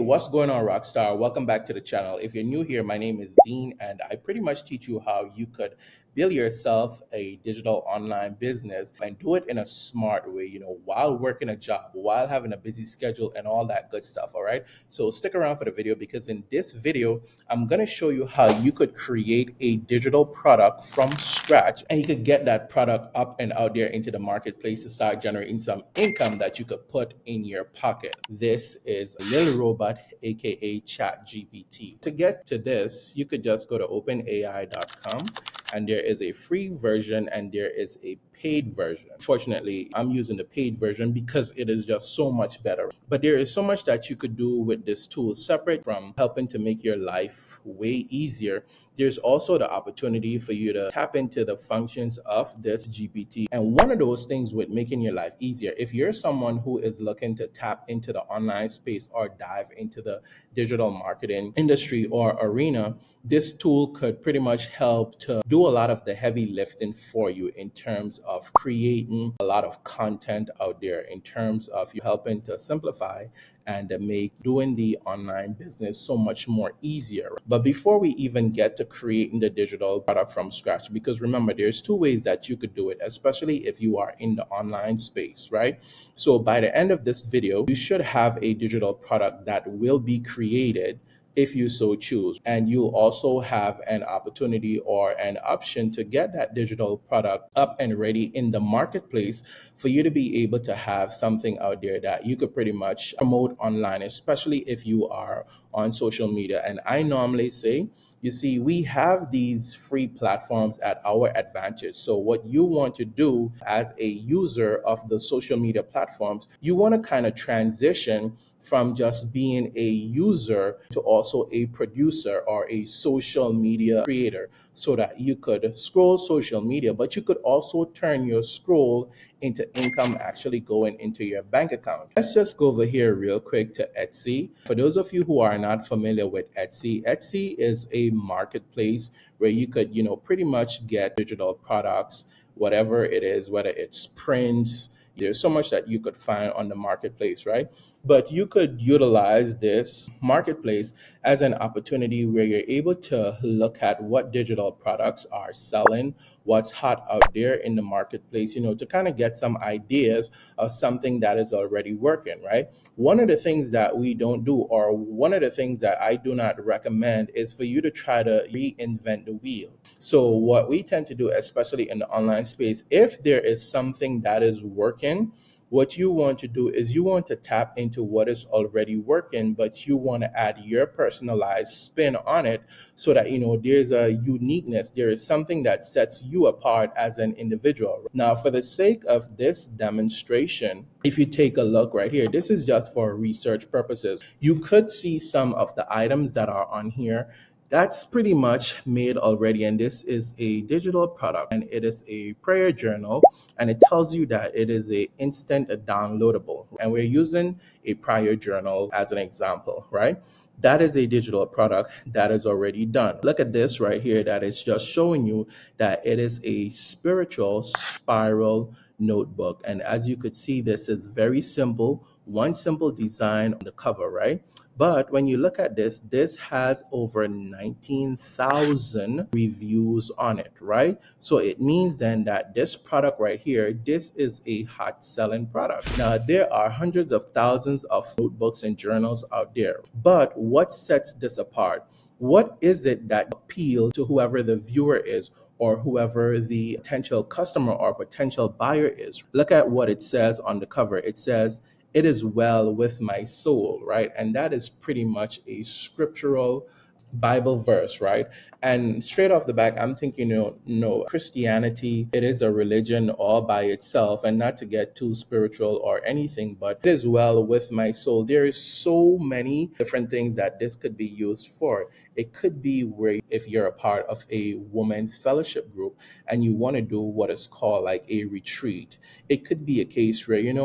What's going on, Rockstar? Welcome back to the channel. If you're new here, my name is Dean, and I pretty much teach you how you could build yourself a digital online business and do it in a smart way, while working a job, while having a busy schedule, and all that good stuff. All right. So stick around for the video because in this video, I'm going to show you how you could create a digital product from scratch and you could get that product up and out there into the marketplace to start generating some income that you could put in your pocket. This is Lil Robot, aka ChatGPT. To get to this, you could just go to openai.com and there is a free version and there is a paid version. Fortunately, I'm using the paid version because it is just so much better. But there is so much that you could do with this tool separate from helping to make your life way easier. There's also the opportunity for you to tap into the functions of this GPT. And one of those things with making your life easier, if you're someone who is looking to tap into the online space or dive into the digital marketing industry or arena, this tool could pretty much help to do a lot of the heavy lifting for you in terms of creating a lot of content out there, in terms of you helping to simplify and make doing the online business so much more easier. But before we even get to creating the digital product from scratch, because remember, there's two ways that you could do it, especially if you are in the online space, right? So by the end of this video, you should have a digital product that will be created if you so choose. And you'll also have an opportunity or an option to get that digital product up and ready in the marketplace for you to be able to have something out there that you could pretty much promote online, especially if you are on social media. And I normally say, you see, we have these free platforms at our advantage. So, what you want to do as a user of the social media platforms, you want to kind of transition from just being a user to also a producer or a social media creator so that you could scroll social media, but you could also turn your scroll into income actually going into your bank account. Let's just go over here real quick to Etsy. For those of you who are not familiar with Etsy, Etsy is a marketplace where you could, pretty much get digital products, whatever it is, whether it's prints. There's so much that you could find on the marketplace, right? But you could utilize this marketplace as an opportunity where you're able to look at what digital products are selling, what's hot out there in the marketplace, to kind of get some ideas of something that is already working, right? One of the things that we don't do, or one of the things that I do not recommend, is for you to try to reinvent the wheel. So what we tend to do, especially in the online space, if there is something that is working, what you want to do is you want to tap into what is already working, but you want to add your personalized spin on it so that, there's a uniqueness. There is something that sets you apart as an individual. Now, for the sake of this demonstration, if you take a look right here, this is just for research purposes. You could see some of the items that are on here. That's pretty much made already, and this is a digital product, and it is a prayer journal, and it tells you that it is a instant downloadable, and we're using a prayer journal as an example, right? That is a digital product that is already done. Look at this right here, that is just showing you that it is a spiritual spiral notebook, and as you could see, this is very simple, one simple design on the cover, right? But when you look at this has over 19,000 reviews on it, right? So it means then that this product right here, this is a hot selling product. Now, there are hundreds of thousands of notebooks and journals out there. But what sets this apart? What is it that appeals to whoever the viewer is, or whoever the potential customer or potential buyer is? Look at what it says on the cover. It says, "It is well with my soul," right? And that is pretty much a scriptural Bible verse, right? And straight off the back, I'm thinking, no, Christianity, it is a religion all by itself, and not to get too spiritual or anything, but it is well with my soul. There is so many different things that this could be used for. It could be where if you're a part of a women's fellowship group and you want to do what is called like a retreat. It could be a case where, you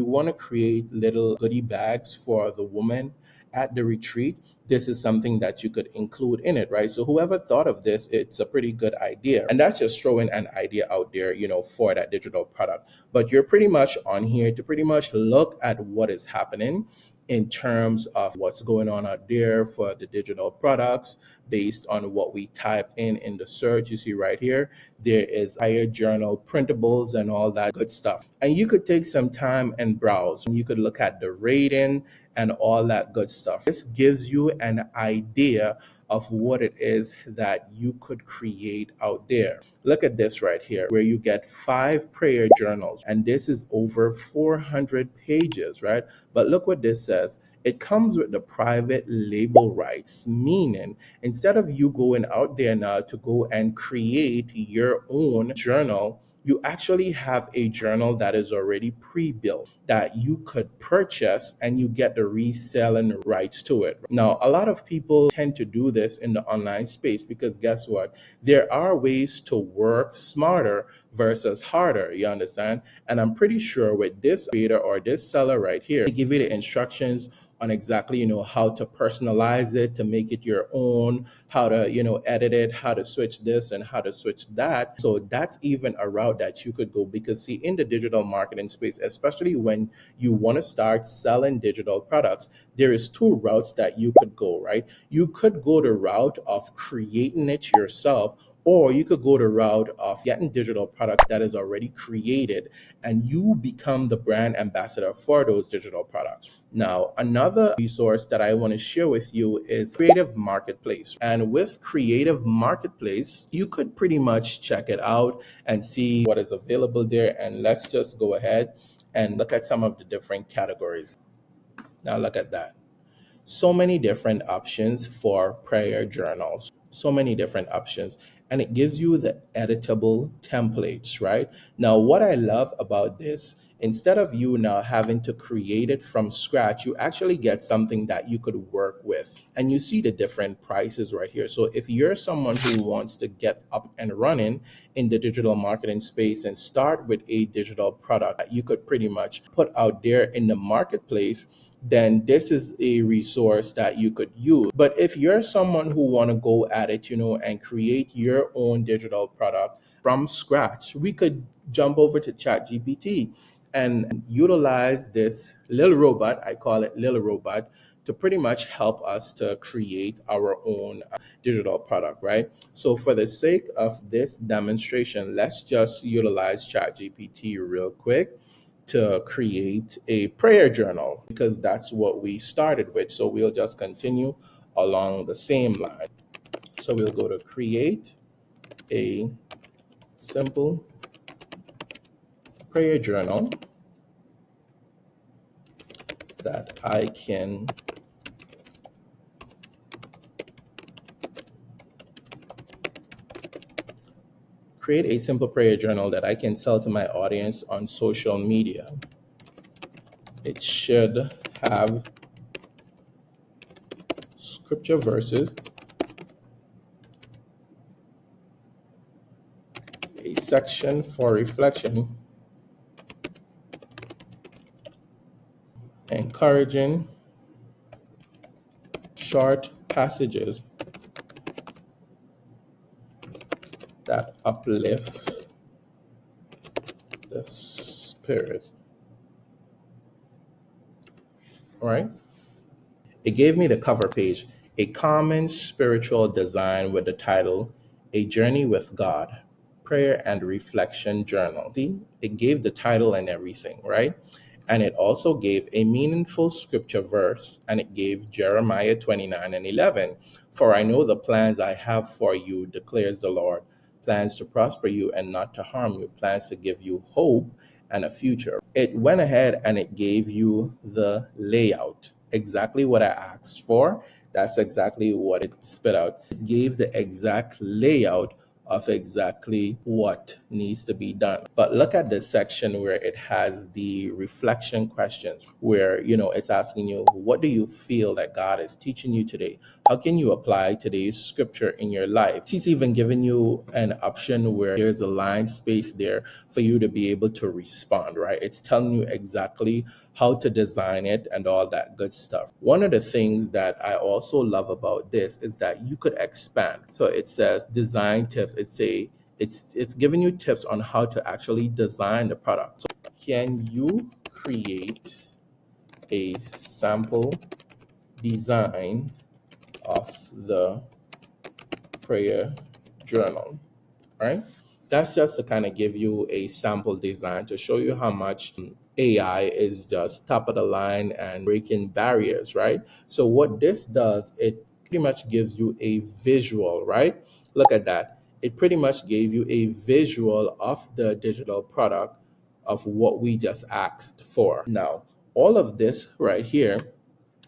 want to create little goodie bags for the woman at the retreat. This is something that you could include in it, right? So whoever thought of this, it's a pretty good idea. And that's just throwing an idea out there, for that digital product. But you're pretty much on here to pretty much look at what is happening in terms of what's going on out there for the digital products based on what we typed in the search. You see right here, there is higher journal printables and all that good stuff. And you could take some time and browse. You could look at the rating and all that good stuff. This gives you an idea of what it is that you could create out there. Look at this right here, where you get 5 prayer journals, and this is over 400 pages, right? But look what this says. It comes with the private label rights, meaning instead of you going out there now to go and create your own journal, you actually have a journal that is already pre-built that you could purchase and you get the reselling rights to it. Now, a lot of people tend to do this in the online space because guess what? There are ways to work smarter versus harder, you understand? And I'm pretty sure with this creator or this seller right here, they give you the instructions on exactly how to personalize it, to make it your own, how to edit it, how to switch this and how to switch that. So that's even a route that you could go, because see, in the digital marketing space, especially when you want to start selling digital products, there is 2 routes that you could go, right? You could go the route of creating it yourself, or you could go the route of getting digital products that is already created and you become the brand ambassador for those digital products. Now, another resource that I want to share with you is Creative Marketplace. And with Creative Marketplace, you could pretty much check it out and see what is available there. And let's just go ahead and look at some of the different categories. Now, look at that. So many different options for prayer journals, so many different options. And it gives you the editable templates, right? Now, what I love about this, instead of you now having to create it from scratch, you actually get something that you could work with. And you see the different prices right here. So if you're someone who wants to get up and running in the digital marketing space and start with a digital product that you could pretty much put out there in the marketplace, then this is a resource that you could use. But if you're someone who want to go at it, and create your own digital product from scratch, we could jump over to ChatGPT and utilize this little robot, I call it little robot, to pretty much help us to create our own digital product, right? So for the sake of this demonstration, let's just utilize ChatGPT real quick to create a prayer journal, because that's what we started with. So we'll just continue along the same line. So we'll go to create a simple prayer journal that I can create a simple prayer journal that I can sell to my audience on social media. It should have scripture verses, a section for reflection, encouraging short passages that uplifts the spirit. All right. It gave me the cover page, a common spiritual design with the title, A Journey with God, Prayer and Reflection Journal. See, it gave the title and everything, right? And it also gave a meaningful scripture verse, and it gave Jeremiah 29:11. For I know the plans I have for you, declares the Lord, plans to prosper you and not to harm you, plans to give you hope and a future. It went ahead and it gave you the layout, exactly what I asked for. That's exactly what it spit out. It gave the exact layout of exactly what needs to be done. But look at this section where it has the reflection questions, where it's asking you, what do you feel that God is teaching you today? How can you apply today's scripture in your life? She's even given you an option where there's a line space there for you to be able to respond, right? It's telling you exactly how to design it and all that good stuff. One of the things that I also love about this is that you could expand. So it says design tips. It's giving you tips on how to actually design the product. So can you create a sample design of the prayer journal, right? That's just to kind of give you a sample design to show you how much AI is just top of the line and breaking barriers, right? So what this does, it pretty much gives you a visual, right? Look at that. It pretty much gave you a visual of the digital product of what we just asked for. Now, all of this right here,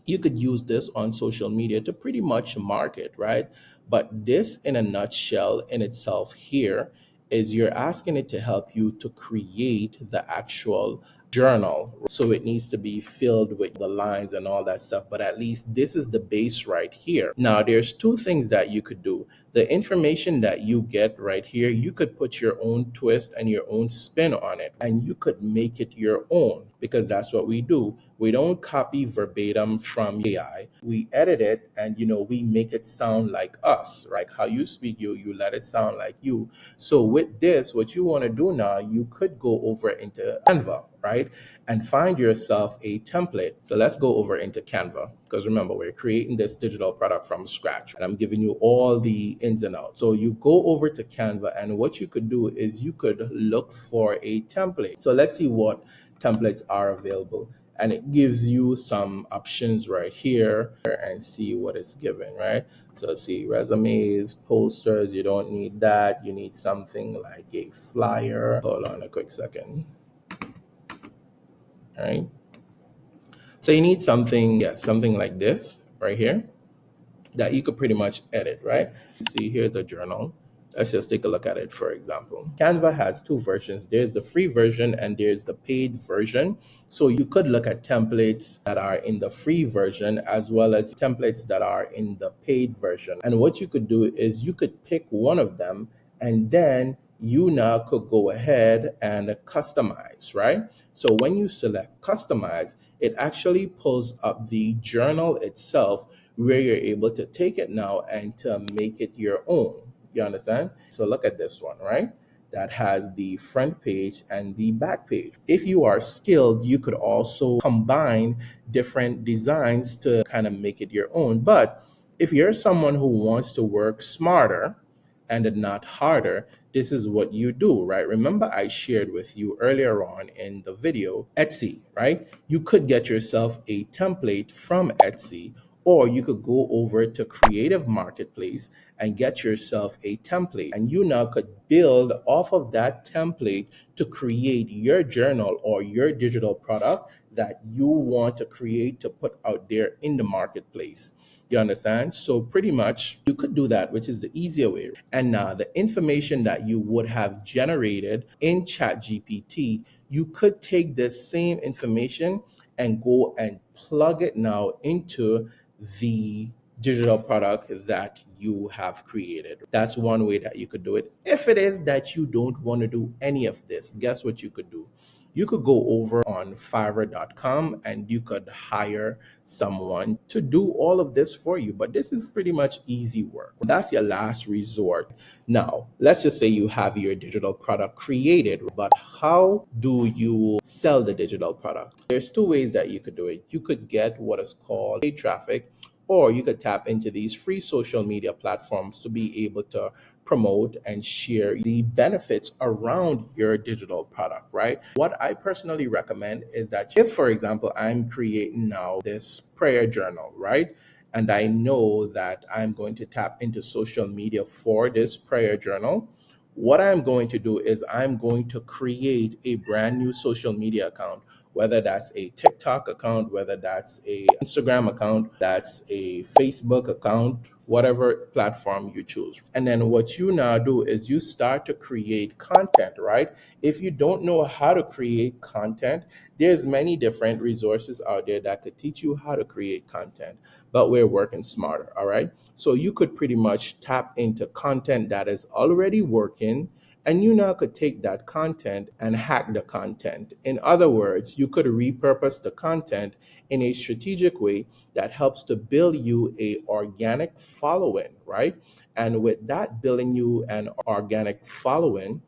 you could use this on social media to pretty much market, right? But this, in a nutshell, in itself, here is you're asking it to help you to create the actual journal. So it needs to be filled with the lines and all that stuff. But at least this is the base right here. Now, there's two things that you could do. The information that you get right here, you could put your own twist and your own spin on it, and you could make it your own because that's what we do. We don't copy verbatim from AI. We edit it and we make it sound like us, right? How you speak, you let it sound like you. So with this, what you want to do now, you could go over into Canva, right? And find yourself a template. So let's go over into Canva because remember, we're creating this digital product from scratch and I'm giving you all the ins and outs. So you go over to Canva and what you could do is you could look for a template. So let's see what templates are available. And it gives you some options right here and see what it's given, right? So see resumes, posters, you don't need that. You need something like a flyer. Hold on a quick second. All right. So you need something, yeah, something like this right here that you could pretty much edit, right? See, here's a journal. Let's just take a look at it, for example. Canva has two versions. There's the free version and there's the paid version. So you could look at templates that are in the free version as well as templates that are in the paid version. And what you could do is you could pick one of them and then you now could go ahead and customize, right? So when you select customize, it actually pulls up the journal itself where you're able to take it now and to make it your own. You understand? So look at this one, right? That has the front page and the back page. If you are skilled, you could also combine different designs to kind of make it your own. But if you're someone who wants to work smarter and not harder, this is what you do, right? Remember, I shared with you earlier on in the video Etsy, right? You could get yourself a template from Etsy, or you could go over to Creative Marketplace and get yourself a template. And you now could build off of that template to create your journal or your digital product that you want to create to put out there in the marketplace. You understand? So pretty much you could do that, which is the easier way. And now the information that you would have generated in ChatGPT, you could take this same information and go and plug it now into the digital product that you have created. That's one way that you could do it. If it is that you don't want to do any of this, guess what you could do? You could go over on Fiverr.com and you could hire someone to do all of this for you. But this is pretty much easy work. That's your last resort. Now, let's just say you have your digital product created, but how do you sell the digital product? There's two ways that you could do it. You could get what is called paid traffic, or you could tap into these free social media platforms to be able to promote and share the benefits around your digital product, right? What I personally recommend is that if, for example, I'm creating now this prayer journal, right? And I know that I'm going to tap into social media for this prayer journal. What I'm going to do is I'm going to create a brand new social media account, whether that's a TikTok account, whether that's a Instagram account, that's a Facebook account, whatever platform you choose. And then what you now do is you start to create content, right? If you don't know how to create content, there's many different resources out there that could teach you how to create content, but we're working smarter, all right? So you could pretty much tap into content that is already working, and you now could take that content and hack the content. In other words, you could repurpose the content in a strategic way that helps to build you a organic following, right? And with that building you an organic following,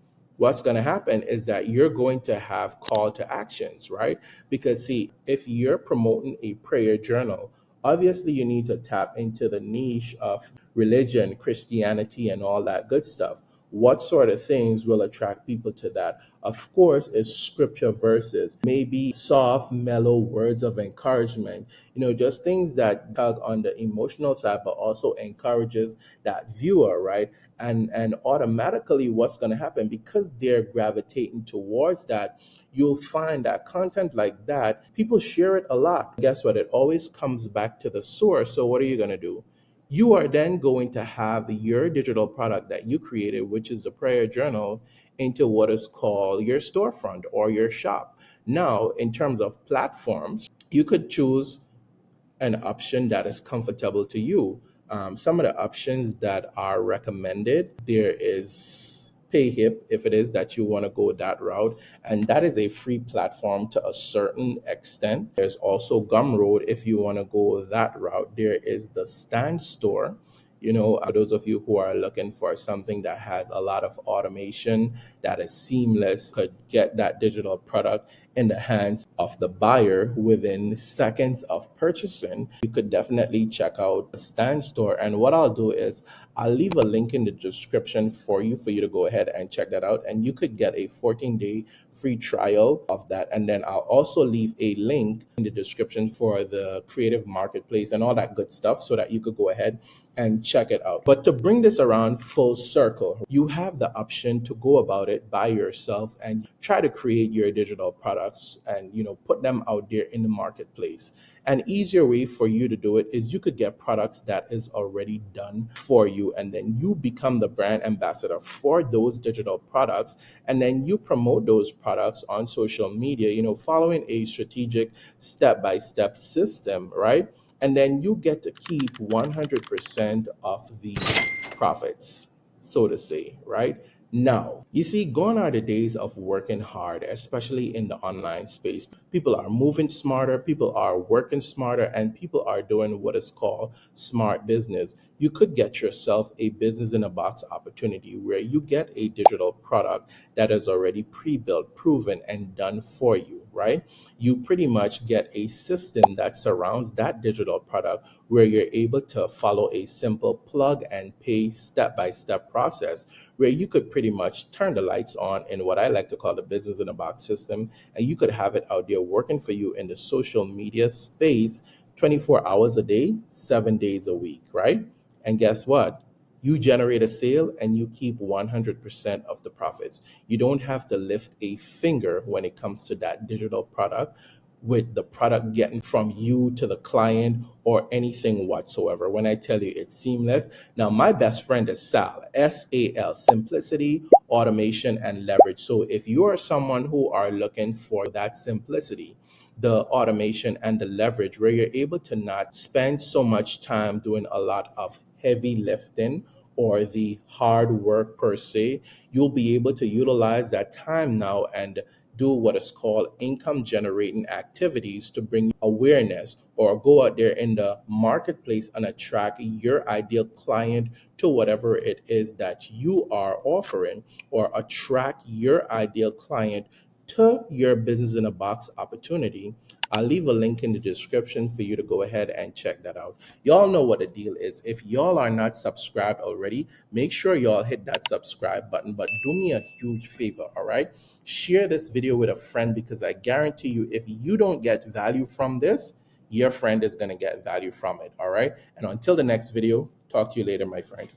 what's going to happen is that you're going to have call to actions, right? Because see, if you're promoting a prayer journal, obviously you need to tap into the niche of religion, Christianity, and all that good stuff. What sort of things will attract people to that? Of course, is scripture verses, maybe soft, mellow words of encouragement, just things that tug on the emotional side, but also encourages that viewer, right? And automatically what's going to happen, because they're gravitating towards that, you'll find that content like that, people share it a lot. Guess what? It always comes back to the source. So what are you going to do? You are then going to have your digital product that you created, which is the prayer journal, into what is called your storefront or your shop. Now, in terms of platforms, you could choose an option that is comfortable to you. Some of the options that are recommended, there is PayHip, if it is that you want to go that route, and that is a free platform to a certain extent. There's also Gumroad if you want to go that route. There is the Stand Store. Those of you who are looking for something that has a lot of automation, that is seamless, could get that digital product in the hands of the buyer within seconds of purchasing, you could definitely check out the Stand Store. And what I'll do is I'll leave a link in the description for you to go ahead and check that out. And you could get a 14-day free trial of that. And then I'll also leave a link in the description for the creative marketplace and all that good stuff so that you could go ahead and check it out. But to bring this around full circle, you have the option to go about it by yourself and try to create your digital products and put them out there in the marketplace. An easier way for you to do it is you could get products that is already done for you, and then you become the brand ambassador for those digital products, and then you promote those products on social media, following a strategic step-by-step system, right? And then you get to keep 100% of the profits, so to say, right? Now, you see, gone are the days of working hard, especially in the online space. People are moving smarter, people are working smarter, and people are doing what is called smart business. You could get yourself a business in a box opportunity where you get a digital product that is already pre built, proven, and done for you, right? You pretty much get a system that surrounds that digital product where you're able to follow a simple plug and pay step by step process where you could pretty much turn the lights on in what I like to call the business in a box system, and you could have it out there working for you in the social media space 24 hours a day, 7 days a week, right? And guess what? You generate a sale and you keep 100% of the profits. You don't have to lift a finger when it comes to that digital product, with the product getting from you to the client or anything whatsoever. When I tell you it's seamless. Now, my best friend is Sal, SAL, simplicity, automation, and leverage. So if you are someone who are looking for that simplicity, the automation and the leverage where you're able to not spend so much time doing a lot of heavy lifting or the hard work per se, you'll be able to utilize that time now and do what is called income generating activities to bring awareness or go out there in the marketplace and attract your ideal client to whatever it is that you are offering, or attract your ideal client to your business in a box opportunity. I'll leave a link in the description for you to go ahead and check that out. Y'all know what the deal is. If y'all are not subscribed already, make sure y'all hit that subscribe button. But do me a huge favor, all right? Share this video with a friend, because I guarantee you, if you don't get value from this, your friend is going to get value from it, all right? And until the next video, talk to you later, my friend.